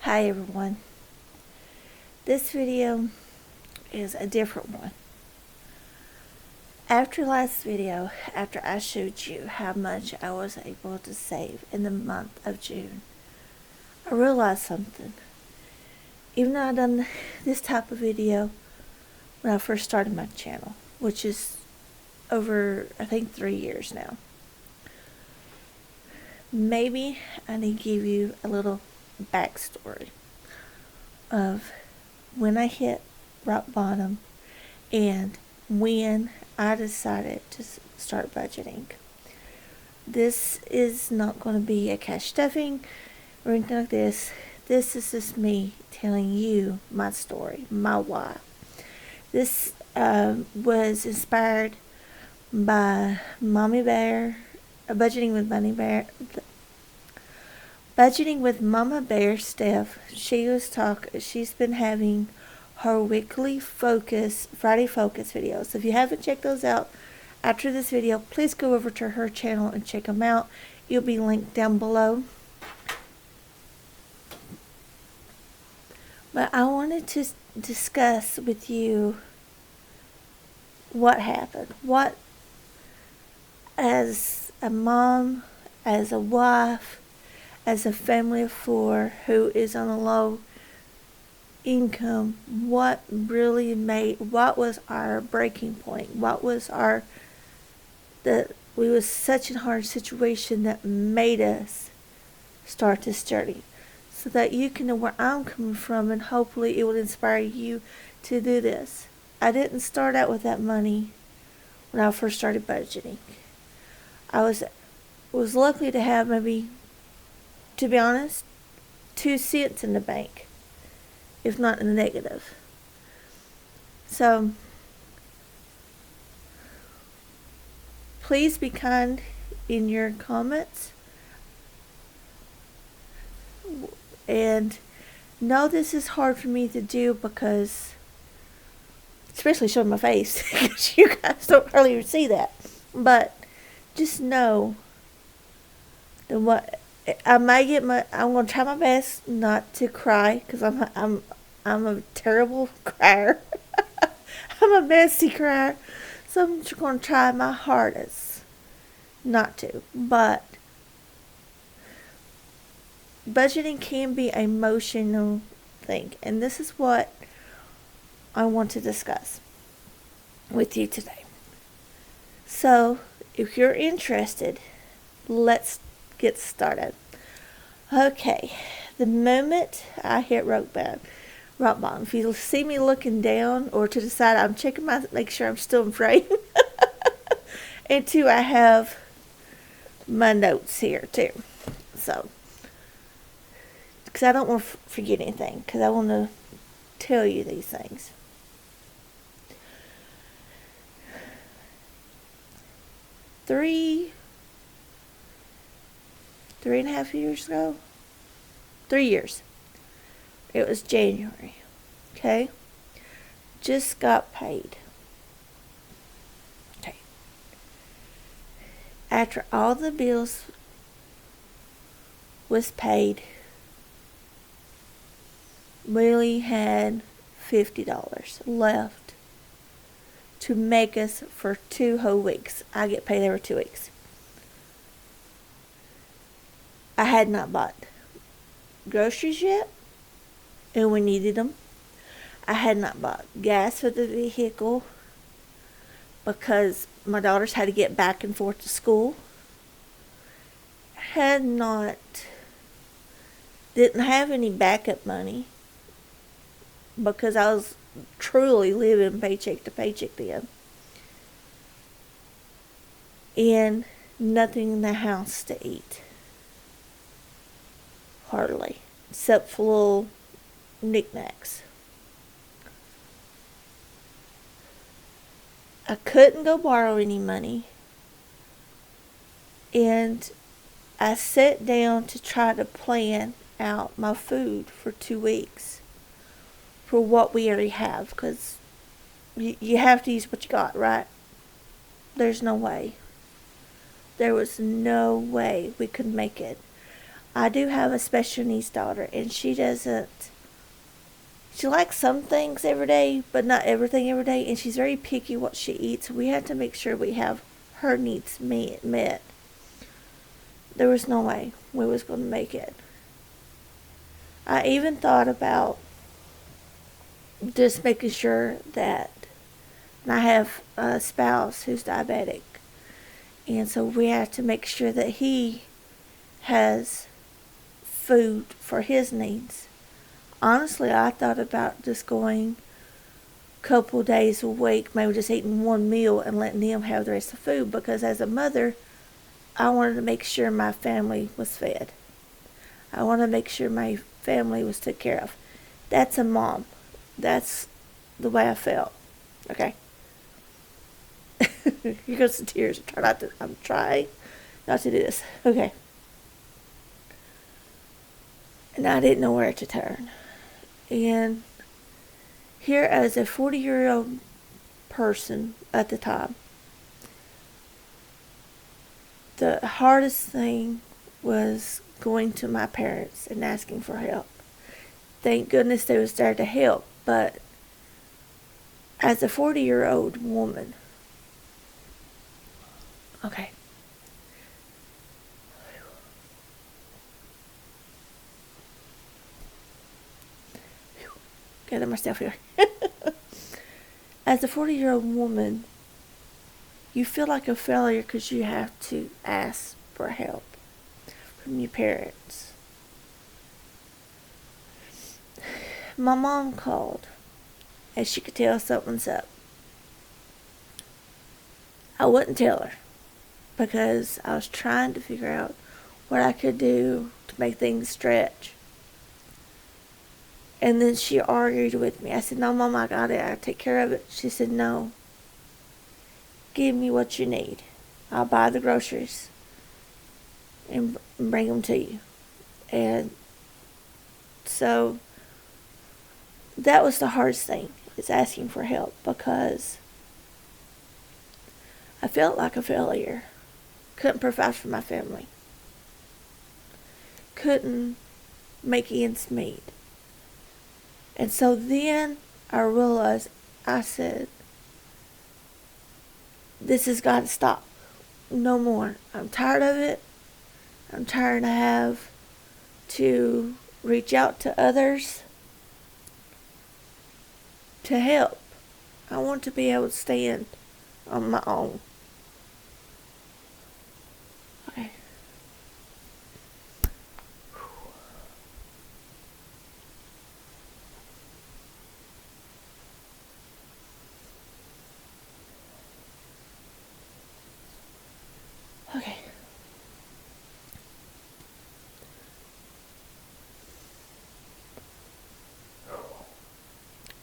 Hi everyone. This video is a different one. After last video, after I showed you how much I was able to save in the month of June, I realized something. Even though I've done this type of video when I first started my channel, which is over, I think, 3 years now. Maybe I need to give you a little backstory of when I hit rock bottom and when I decided to start budgeting. This is not going to be a cash stuffing or anything like this. This is just me telling you my story, my why. This was inspired by Mommy Bear, budgeting with Mama Bear Steph. She's been having her weekly Friday focus videos. If you haven't checked those out after this video, please go over to her channel and check them out. It'll be linked down below. But I wanted to discuss with you what happened. What, as a mom, as a wife, as a family of 4 who is on a low income, what was our breaking point? What was we was such a hard situation that made us start this journey, so that you can know where I'm coming from, and hopefully it will inspire you to do this. I didn't start out with that money when I first started budgeting. I was lucky to have maybe, to be honest, 2 cents in the bank, if not in the negative. So please be kind in your comments, and know this is hard for me to do, because especially showing my face, because you guys don't really see that. But just know that what I'm gonna try my best not to cry, because I'm a terrible crier. I'm a messy crier, so I'm just gonna try my hardest not to. But budgeting can be an emotional thing, and this is what I want to discuss with you today. So if you're interested, let's get started. Okay, the moment I hit rock bottom, if you see me looking down or to the side, I'm checking make sure I'm still in frame. And 2, I have my notes here too. So, because I don't want to forget anything, because I want to tell you these things. Three and a half years ago, 3 years. It was January. Okay, just got paid. Okay, after all the bills was paid, we only had $50 left to make us for 2 whole weeks. I get paid every 2 weeks. I had not bought groceries yet, and we needed them. I had not bought gas for the vehicle, because my daughters had to get back and forth to school. Didn't have any backup money, because I was truly living paycheck to paycheck then. And nothing in the house to eat. Hardly. Except for little knickknacks. I couldn't go borrow any money. And I sat down to try to plan out my food for 2 weeks. For what we already have. Because you have to use what you got, right? There's no way. There was no way we could make it. I do have a special needs daughter, and she likes some things every day, but not everything every day, and she's very picky what she eats. We have to make sure we have her needs met. There was no way we was going to make it. I even thought about just making sure that, and I have a spouse who's diabetic, and so we have to make sure that he has food for his needs. Honestly, I thought about just going a couple days a week, maybe just eating one meal and letting him have the rest of the food, because as a mother, I wanted to make sure my family was fed. I wanted to make sure my family was taken care of. That's a mom. That's the way I felt. Okay. Here goes the tears. I'm trying not to do this. Okay. And I didn't know where to turn. And here, as a 40-year-old person at the time, the hardest thing was going to my parents and asking for help. Thank goodness they was there to help, but as a 40-year-old woman, okay, gather myself here. As a 40-year-old woman, you feel like a failure because you have to ask for help from your parents. My mom called, and she could tell something's up. I wouldn't tell her because I was trying to figure out what I could do to make things stretch. And then she argued with me. I said, "No, Mom, I got it. I'll take care of it." She said, "No. Give me what you need. I'll buy the groceries and bring them to you." And so that was the hardest thing, is asking for help, because I felt like a failure. Couldn't provide for my family. Couldn't make ends meet. And so then I realized, I said, this has got to stop. No more. I'm tired of it. I'm tired to have to reach out to others to help. I want to be able to stand on my own. Okay. Okay.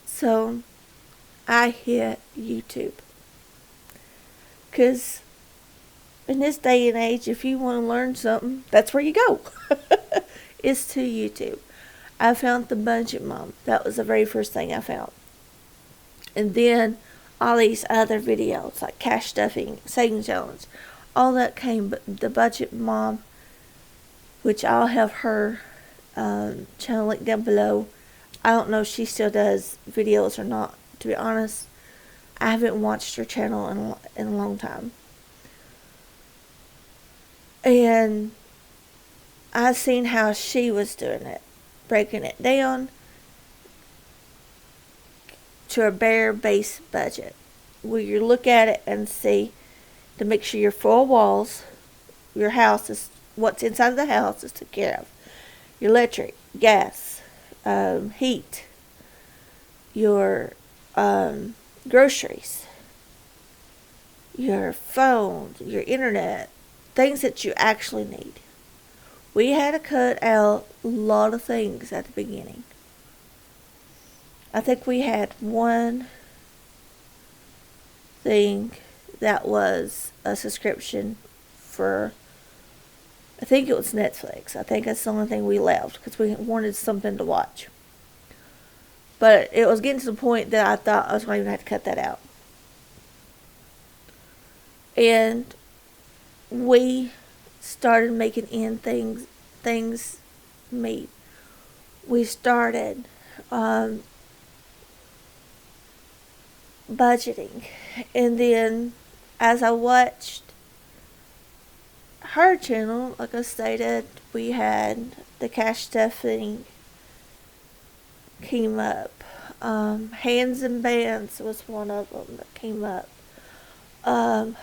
So, I hit YouTube. Because in this day and age, if you want to learn something, that's where you go. It's to YouTube. I found The Budget Mom. That was the very first thing I found. And then all these other videos, like cash stuffing, saving challenge, all that came. But The Budget Mom, which I'll have her channel link down below. I don't know if she still does videos or not. To be honest, I haven't watched her channel in a long time. And I've seen how she was doing it, breaking it down to a bare base budget, where you look at it and see, to make sure your 4 walls, your house is, what's inside of the house is taken care of. Your electric, gas, heat, your groceries, your phone, your internet, things that you actually need. We had to cut out a lot of things at the beginning. I think we had one thing that was a subscription for, I think it was Netflix. I think that's the only thing we left because we wanted something to watch. But it was getting to the point that I thought I was going to have to cut that out. And we started making in things meet. We started budgeting, and then as I watched her channel, like I stated, we had the cash stuffing came up. Hands and bands was one of them that came up.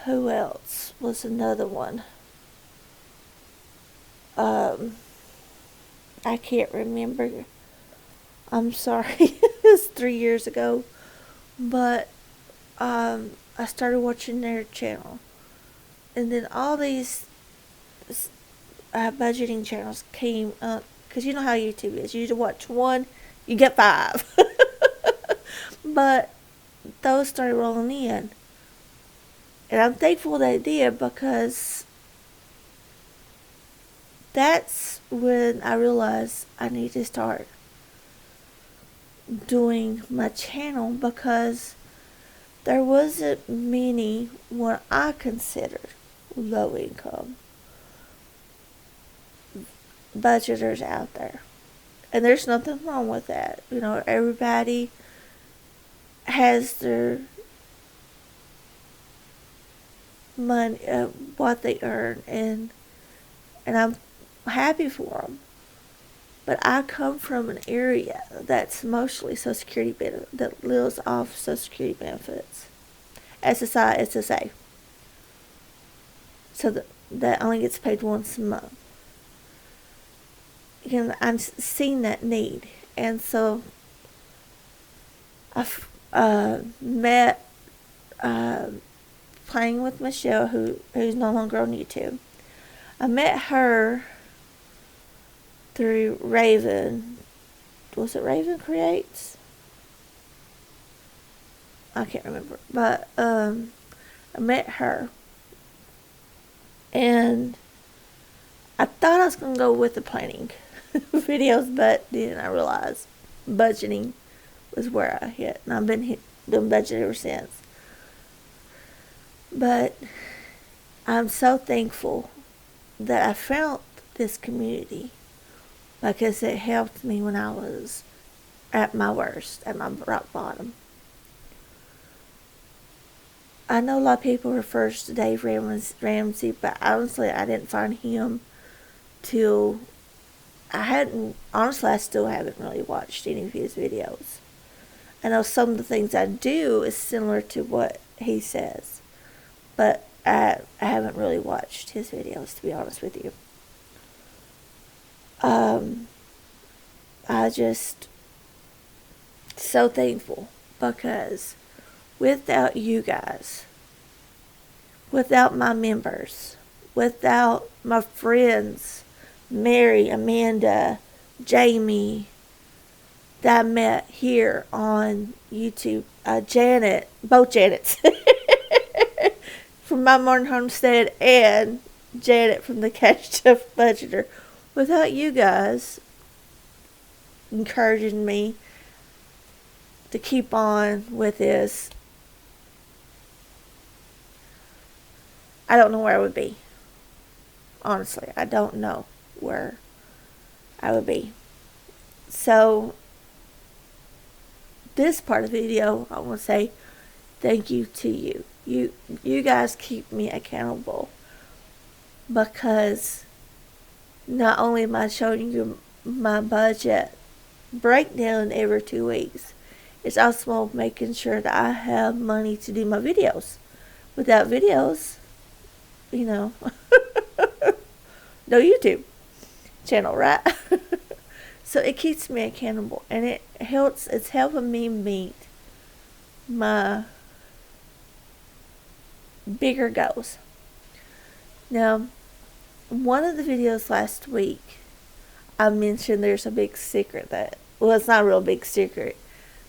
Who else was another one? I can't remember. I'm sorry. It was 3 years ago. But I started watching their channel. And then all these budgeting channels came up. Because you know how YouTube is. You watch one, you get 5. But those started rolling in. And I'm thankful they did, because that's when I realized I need to start doing my channel, because there wasn't many what I considered low income budgeters out there. And there's nothing wrong with that. You know, everybody has their money, what they earn, and I'm happy for them. But I come from an area that's mostly Social Security that lives off Social Security benefits, SSI, SSA. So that only gets paid once a month. And I've seen that need, and so I've met playing with Michelle, who's no longer on YouTube. I met her through Raven. Was it Raven Creates? I can't remember. But I met her. And I thought I was going to go with the planning videos, but then I realized budgeting was where I hit. And I've been doing budget ever since. But I'm so thankful that I found this community, because it helped me when I was at my worst, at my rock bottom. I know a lot of people refer to Dave Ramsey, but honestly, I didn't find him till I still haven't really watched any of his videos. I know some of the things I do is similar to what he says, but I haven't really watched his videos, to be honest with you. I just so thankful, because without you guys, without my members, without my friends, Mary, Amanda, Jamie, that I met here on YouTube, Janet, both Janets, from My Modern Homestead, and Janet from the Cash Stuff Budgeter. Without you guys encouraging me to keep on with this, I don't know where I would be. Honestly, I don't know where I would be. So, this part of the video, I want to say thank you to you. You guys keep me accountable, because not only am I showing you my budget breakdown every 2 weeks, it's also making sure that I have money to do my videos. Without videos, no YouTube channel, right? So it keeps me accountable, and it's helping me meet my bigger goals. Now, one of the videos last week, I mentioned there's a big secret it's not a real big secret.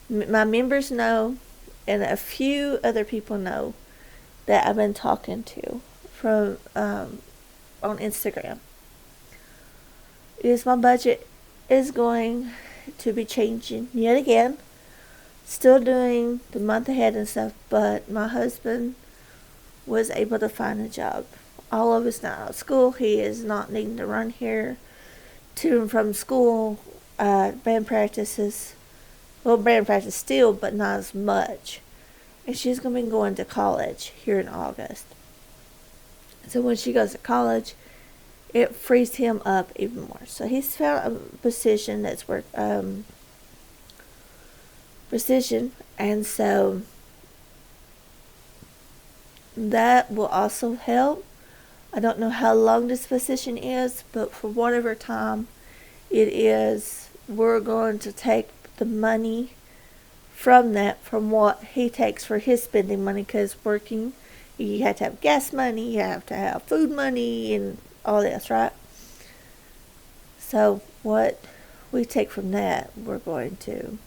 My members know, and a few other people know, that I've been talking to from on Instagram. My budget is going to be changing yet again. Still doing the month ahead and stuff, but my husband was able to find a job. All of us now out of school. He is not needing to run here to and from school, band practices. Well, band practice still, but not as much. And she's going to be going to college here in August. So when she goes to college, it frees him up even more. So he's found a position that's worth precision, and so that will also help. I don't know how long this position is, but for whatever time it is, we're going to take the money from that, from what he takes for his spending money, because working, you have to have gas money, you have to have food money, and all this, right? So what we take from that, we're going to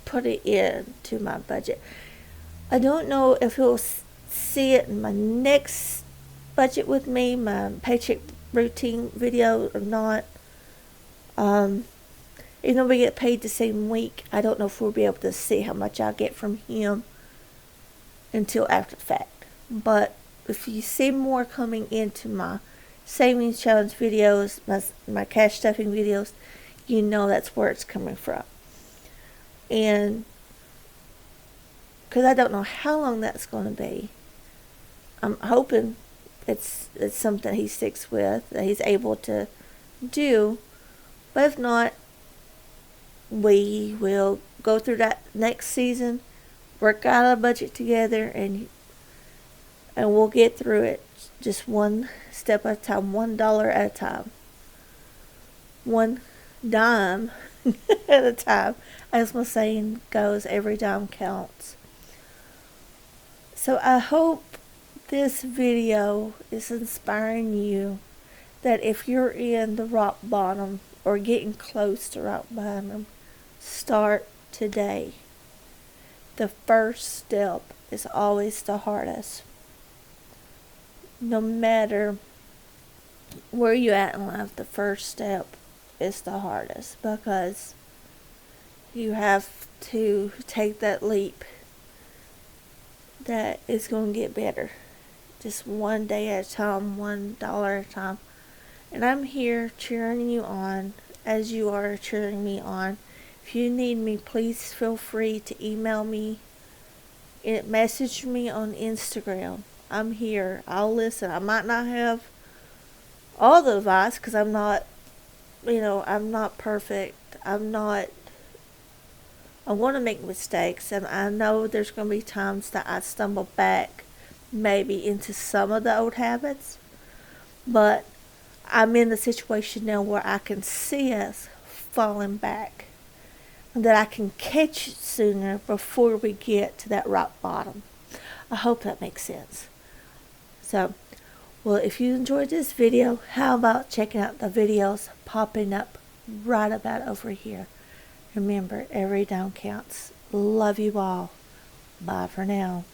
put it into my budget. I don't know if he'll see it in my next budget with me, my paycheck routine video, or not. Even though we get paid the same week, I don't know if we'll be able to see how much I get from him until after the fact. But if you see more coming into my savings challenge videos, my cash stuffing videos, you know that's where it's coming from. And because I don't know how long that's going to be, I'm hoping it's something he sticks with, that he's able to do. But if not, we will go through that next season, work out a budget together, and we'll get through it just one step at a time, $1 at a time, one dime at a time. As my saying goes, every dime counts. So I hope this video is inspiring you that if you're in the rock bottom or getting close to rock bottom, start today. The first step is always the hardest. No matter where you're at in life, the first step is the hardest, because you have to take that leap that is going to get better. Just one day at a time, $1 at a time. And I'm here cheering you on as you are cheering me on. If you need me, please feel free to email me, message me on Instagram. I'm here. I'll listen. I might not have all the advice, because I'm not perfect. I'm going to make mistakes, and I know there's going to be times that I stumble back maybe into some of the old habits, but I'm in the situation now where I can see us falling back, and that I can catch it sooner before we get to that rock bottom. I hope that makes sense. So, well, if you enjoyed this video, how about checking out the videos popping up right about over here? Remember, every dime counts. Love you all. Bye for now.